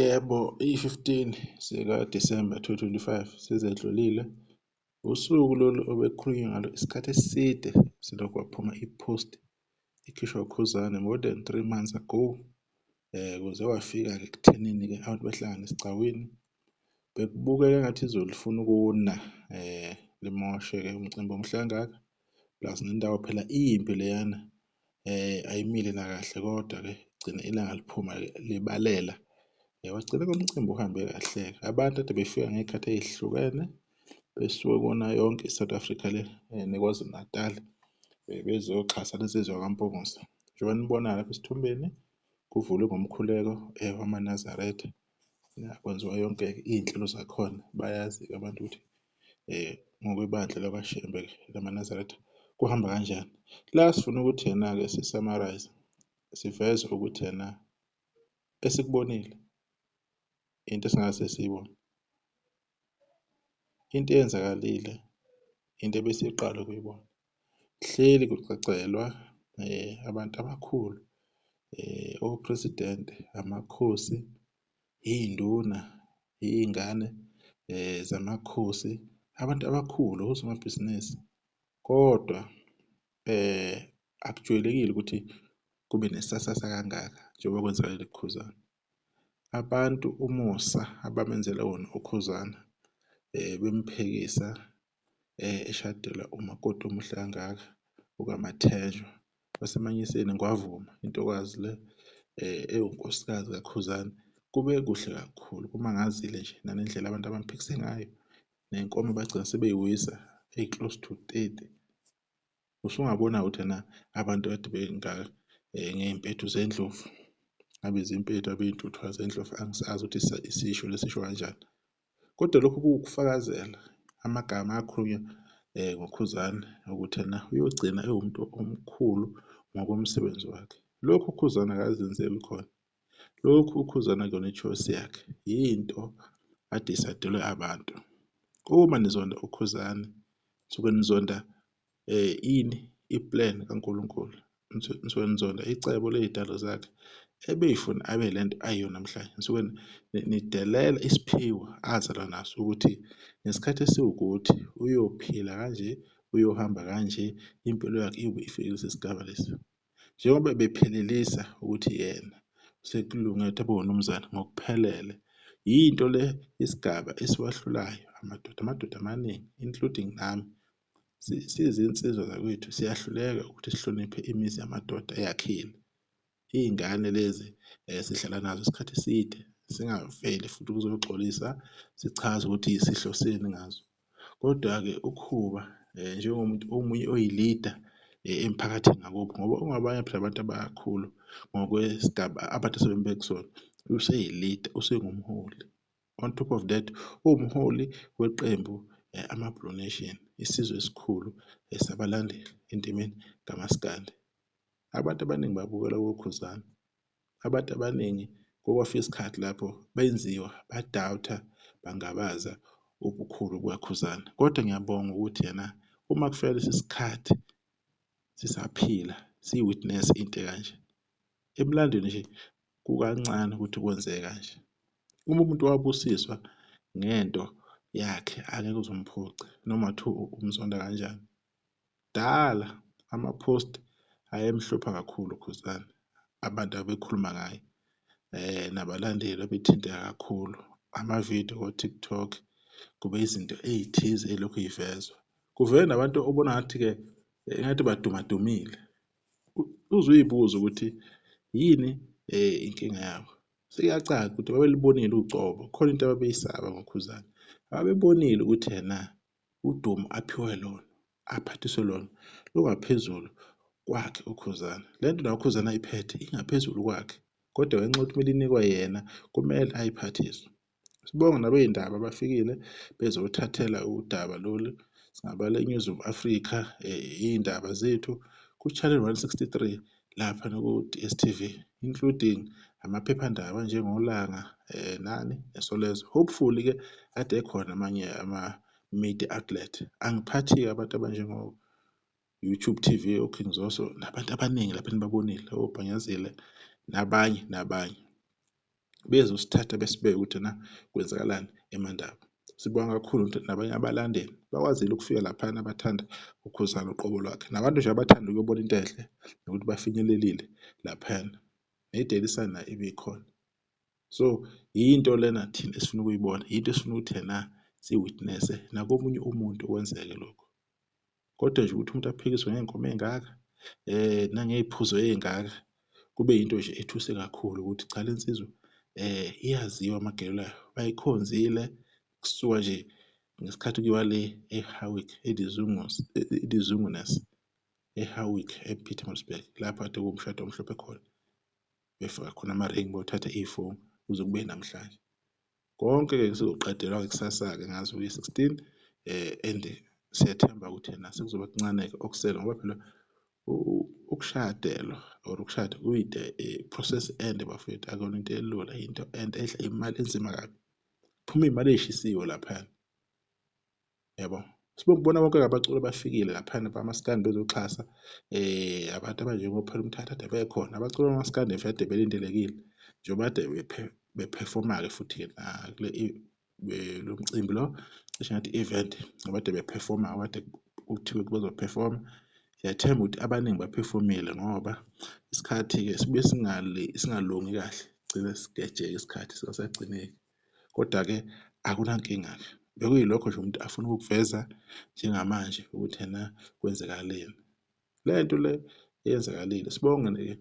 Yebo, i-15 sika-December 2025 sezedlulile. Usuku lolu obekukhulunywa ngalo isikhathi eside silokhu kwaphuma i-post ikhishwa uKhuzani more than 3 months ago. Kuze kwafika-ke ekuthenini-ke abantu behlangane esigcawini. Bekubukeka engathi izulu lifuna ukuna limoshe-ke umcimbi omuhle kangaka. Plus nendawo phela iyimpi leyana ayimile nakahle kodwa-ke gcine ilanga liphuma libalela. Wagcina-ke umcimbi uhambe kahle-ke. Abantu kade befika ngey'khathi ey'hlukene besuka kona yonke i-South Africa le neKwaZulu Natal bezoxhasa lezi zakwaMpungose. Njengoba nibona lapha esithombeni kuvulwe ngomkhuleko wamaNazaretha. Kwenziwa yonke-ke iy'nhlelo zakhona. Bayazi-ke abantu ukuthi ngokwebandla lakwaShembe lamaNazaretha kuhamba kanjani. La sifuna ukuthi yena-ke si-summarize siveze ukuthi yena esikubonile into esingase siyibone. Into eyenzakalile into ebesiyiqala ukuyibona. Kuhleli kuxexelwa abantu abakhulu, o-president, amakhosi, iy'nduna, iy'ngane zamakhosi, abantu abakhulu, osomabhizinisi. Kodwa akujwayelekile ukuthi kube nesasasa kangaka njengoba kwenzakalile kuKhuzani. Abantu umusa abamenzela wona uKhuzani bemphekisa eshadela umakoti omuhle kangaka ukaMathenjwa waseManyiseni ngwavuma intokazi le ewunkosikazi kaKhuzani. Kube kuhle kakhulu kumangazile nje nanendlela abantu abamphekise ngayo nenkomo bagcina sebeyiwisa close to 30. Usungabona ukuthi ena abantu kade ngey'mpethu zendlovu. Ngabe zimpethu abe iy'ntuthwane zendlovu angisazi ukuthi isisho lesisho kanjani. Kodwa lokhu kuwukufakazela amagama akhulunywa ngoKhuzani ukuthi ena uyogcina ewumuntu omkhulu ngokomsebenzi wakhe. Lokhu uKhuzani akazenzeli khona. Lokhu uKhuzani akuyona i-choice yakhe. Yinto ade isadelwe abantu. Uma nizonda uKhuzani nisuke nizonda ini i-plan kaNkulunkulu. Nisuke nizonda icebo ley'talo zakhe ebeyifuna abe lento ayiyona namhlanje. Nisuke nidelela isiphiwo azalwa naso ukuthi ngesikhathi esiwukuthi uyophila kanje, uyohamba kanje, impilo yakhe iyobe ifike kulesi sigaba lesi. Njengoba bephelelisa ukuthi yena sekulungele ukuthi abe umnumzane ngokuphelele. Yinto le isigaba esiwahlulayo amadoda amaningi including nami. Sizinsizwa zakwethu siyahluleka ukuthi sihloniphe imizi yamadoda eyakhile. Iy'ngane lezi sihlala nazo isikhathi eside singaveli futhi ukuzoxolisa sichaze ukuthi sihloseni ngazo. Kodwa-ke ukhuba njengomuntu omunye oyi-leader emphakathini ngakubo ngoba ungabanye phela abantu abakhulu ngokwesigaba abantu asebembeke kusona. Useyi-leader, usengumholi. On top of that uwumholi weqembu ama-Blue Nation, isizwe esikhulu sabalandeli endimeni kamaskandi. Abantu abaningi babukela koKhuzani. Abantu abaningi kwafika isikhathi lapho benziwa badawutha bangabaza ubukhulu bukaKhuzani. Kodwa ngiyabonga ukuthi yena uma kufika lesi sikhathi sisaphila siyi-witness into ekanje. Emlandweni nje kukancane ukuthi kwenzeke kanje. Uma umuntu wabusiswa ngento yakhe angeke uze umphuce noma kuthiwa umzonda kanjani. Kudala ama-post ayemhlupha kakhulu uKhuzani. Abantu abekhuluma ngaye nabalandeli babethinteka kakhulu. Amavidiyo ko-TikTok kube izinto ey'thize ey'lokhu y'vezwa. Kuvele nabantu obona ngathi-ke engathi badumadumile. Uze uy'buze ukuthi yini inkinga yabo. Sekuyacaca ukuthi babelibonile ucobo. Khona into ababeyisaba ngoKhuzani. Ababebonile ukuthi yena udumo aphiwe lona, aphathiswe lona lungaphezulu kwakhe uKhuzani. Le nto nayo uKhuzani ayiphethe ingaphezulu kwakhe. Kodwa ngenxa yokuthi kumele inikwe yena kumele ayiphathiswe. Sibonga nabey'ndaba abafikile bezothathela udaba lolu. Singabala i-News of Africa, iy'ndaba zethu ku-Channel 163 lapha naku-DSTV, including amaphephandaba anjengoLanga, nani, neSolezwe. Hopefully-ke ade ekhona amanye ama-media outlet. Angiphathi-ke abantu abanjengo-YouTube TV, oKing Zoso, nabantu abaningi lapha enibabonile, oBhanyazile nabanye. bezosithatha besibeke ukuthi na kwenzakalani eMandaba. Sibonga kakhulu ukuthi nabanye abalandeli bakwazile ukufika laphana abathanda uKhuzani uqobo lwakhe, nabantu nje abathanda ukuyobona into ehle nokuthi bafinyelelile laphana, ne-Daily Sun nayo ibikhona. So yinto lena thina esifuna ukuyibona, yinto esifuna ukuthi na si-witness-e nakomunye umuntu kwenzeke lokho. Kodwa nje ukuthi umuntu aphikiswe ngey'nkomo ey'ngaka nangey'phuzo ey'ngaka, kube yinto nje ethuse kakhulu ukuthi cha le nsizwa iyaziwa amagelelo ayo, bayikhonzile kusuka nje ngesikhathi kuyiwa le eHowick eDizungunes eHowick ePietermaritzburg lapho kade kuwumshado omhlophe khona, befaka khona ama-rainbow uthatha ifomu kuze kube namhlanje. Konke-ke kuzoqedelwa kusasa-ke ngazo kwi-16 and siyathemba ukuthi na sekuzoba kuncane-ke okusele ngoba phela ukushadelwa or ukushada kuyinto process ende bafowethu, akuyona into elula, into and edla imali enzima kabi, kuphuma iy'mali ey'shisiwe laphana, yabo. Sibonga bonke abaculi bafikile laphana bamaskandi bezoxhasa abantu abanjengoPhela Umthatha ade bekhona, abaculi bamaskandi vele belindelekile njengoba ade bephefoma-ke futhi-ke lo mcimbi lo cishe ngathi event ngoba ade bephefoma kade kuthiwe bezophefoma. Siyathemba ukuthi abaningi baphefomile ngoba isikhathi-ke sibuye singalungi kahle, gcine sigejeke isikhathi singasagcineki. Kodwa-ke akunankinga-ke, bekuyilokho nje umuntu afuna ukukuveza njengamanje ukuthi yena kwenzakaleni. Le nto le eyenzakalile sibonge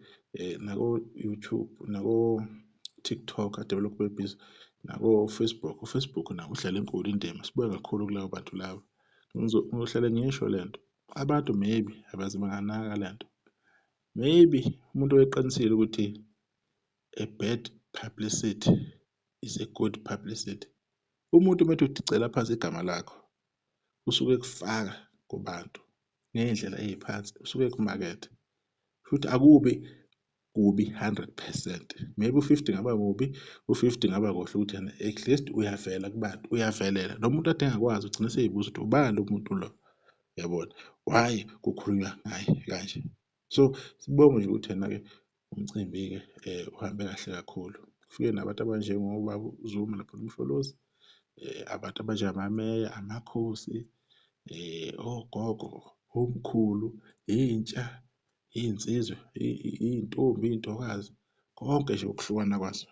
nako-YouTube nako-TikTok ade belokhu bebhizi nako-Facebook. UFacebook nawo udlala enkulu indima, sibonge kakhulu kulabo bantu labo. Ngizohlale ngisho le nto, abantu maybe abaze banganaka le nto, maybe umuntu oyeqinisile ukuthi a bad publicity is a good publicity. Umuntu uma ethi udicela phansi igama lakho usuke ekufaka kubantu ngey'ndlela ey'phansi, usuke ekumakethe futhi akubi kubi 100%, maybe u-50 ngaba mubi, u-50 ngaba kuhle ukuthi yena at least uyavela kubantu, uyavelela. Lo muntu ade engakwazi ugcine sey'buza ukuthi ubani lo muntu lo, yabona, why kukhulunywa ngaye kanje. So sibonge nje ukuthi yena-ke umcimbi-ke uhambe kahle kakhulu, kufike nabantu abanjengobaba uZuma nakhona uMsholozi, abantu abanjengamameya, amakhosi, ogogo, omkhulu, intsha, iy'nsizwa, iy'ntombi, iy'ntokazi, konke nje ukuhlukana kwazo.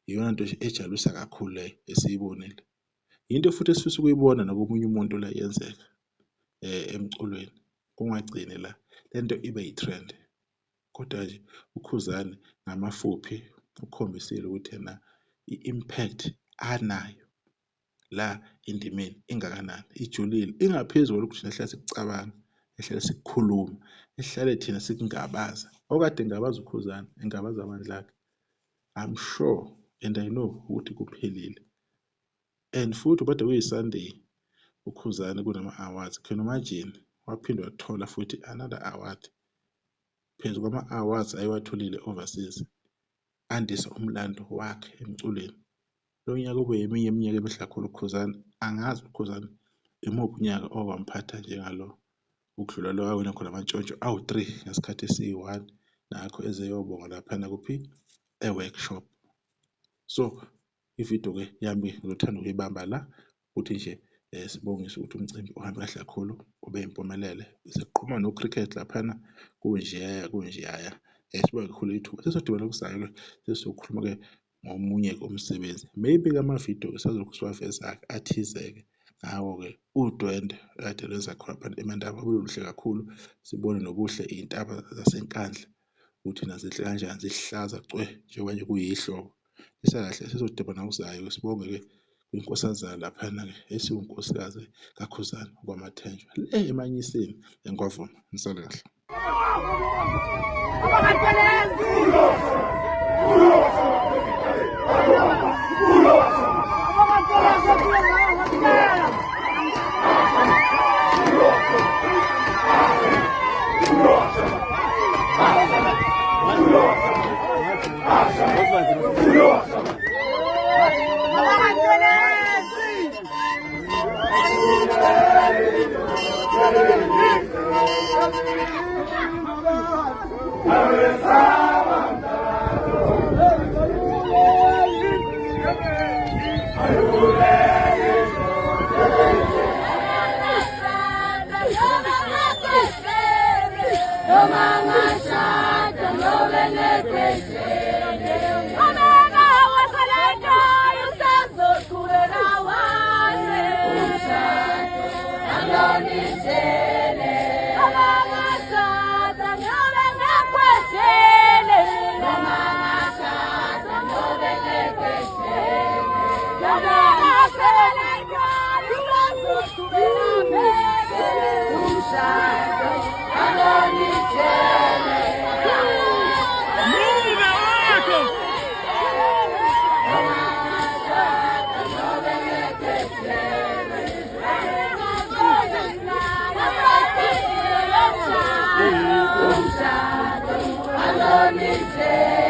Iyona nto nje ejabulisa kakhulu le esiyibonile. Yinto futhi esifisa ukuyibona nakomunye umuntu la yenzeka emculweni, kungagcini la le nto ibe yi-trend. Kodwa nje uKhuzani ngamafuphi ukhombisile ukuthi yena i-impact anayo la endimeni ingakanani, ijulile, ingaphezulu ukuthi thina sihlale sikucabanga, ehlale sikukhuluma, esihlale thina sikungabaza. Okade engabaza uKhuzani, engabaza amandla akhe, I'm sure and I know ukuthi kuphelile. And futhi ubade kuyi-Sunday uKhuzani kunama-awards, can you imagine waphinde wathola futhi another award phezu kwama-awards ayewatholile overseas, andisa umlando wakhe emculweni. Lo nyaka ube eminye iminyaka emihle kakhulu uKhuzani, angazi uKhuzani imuphi unyaka owamphatha njengalo ukudlula lo awina khona amantshontsho awu-3 ngesikhathi esiyi-1 nakho ezeyobonga laphana kuphi e-workshop. So ividiyo-ke yami ngizothanda ukuyibamba la ukuthi nje sibongise ukuthi umcimbi uhambe kahle kakhulu, ube yimpumelele. Sekuqhuma no-cricket laphana kunjeyaya. Sibonge kakhulu ithuba sesodibana okuzayo-ke sesizokhuluma-ke ngomunye-ke umsebenzi, maybe-ke amavidiyo-ke siwaveza-ke athize-ke ngawo-ke udwendwe kade lwenza khona phela eMandaba oluluhle kakhulu. Sibone nobuhle iy'ntaba zaseNkandla ukuthi nazo zinhle kanjani, zihlaza cwe njengoba nje kuyihlobo. Isakahle sesodibana okuzayo, sibonge-ke kwinkosazana laphana-ke esiwunkosikazi kaKhuzani kwaMathenjwa le eManyiseni eNgwavuma. Nisale kahle. Umshado alonitshele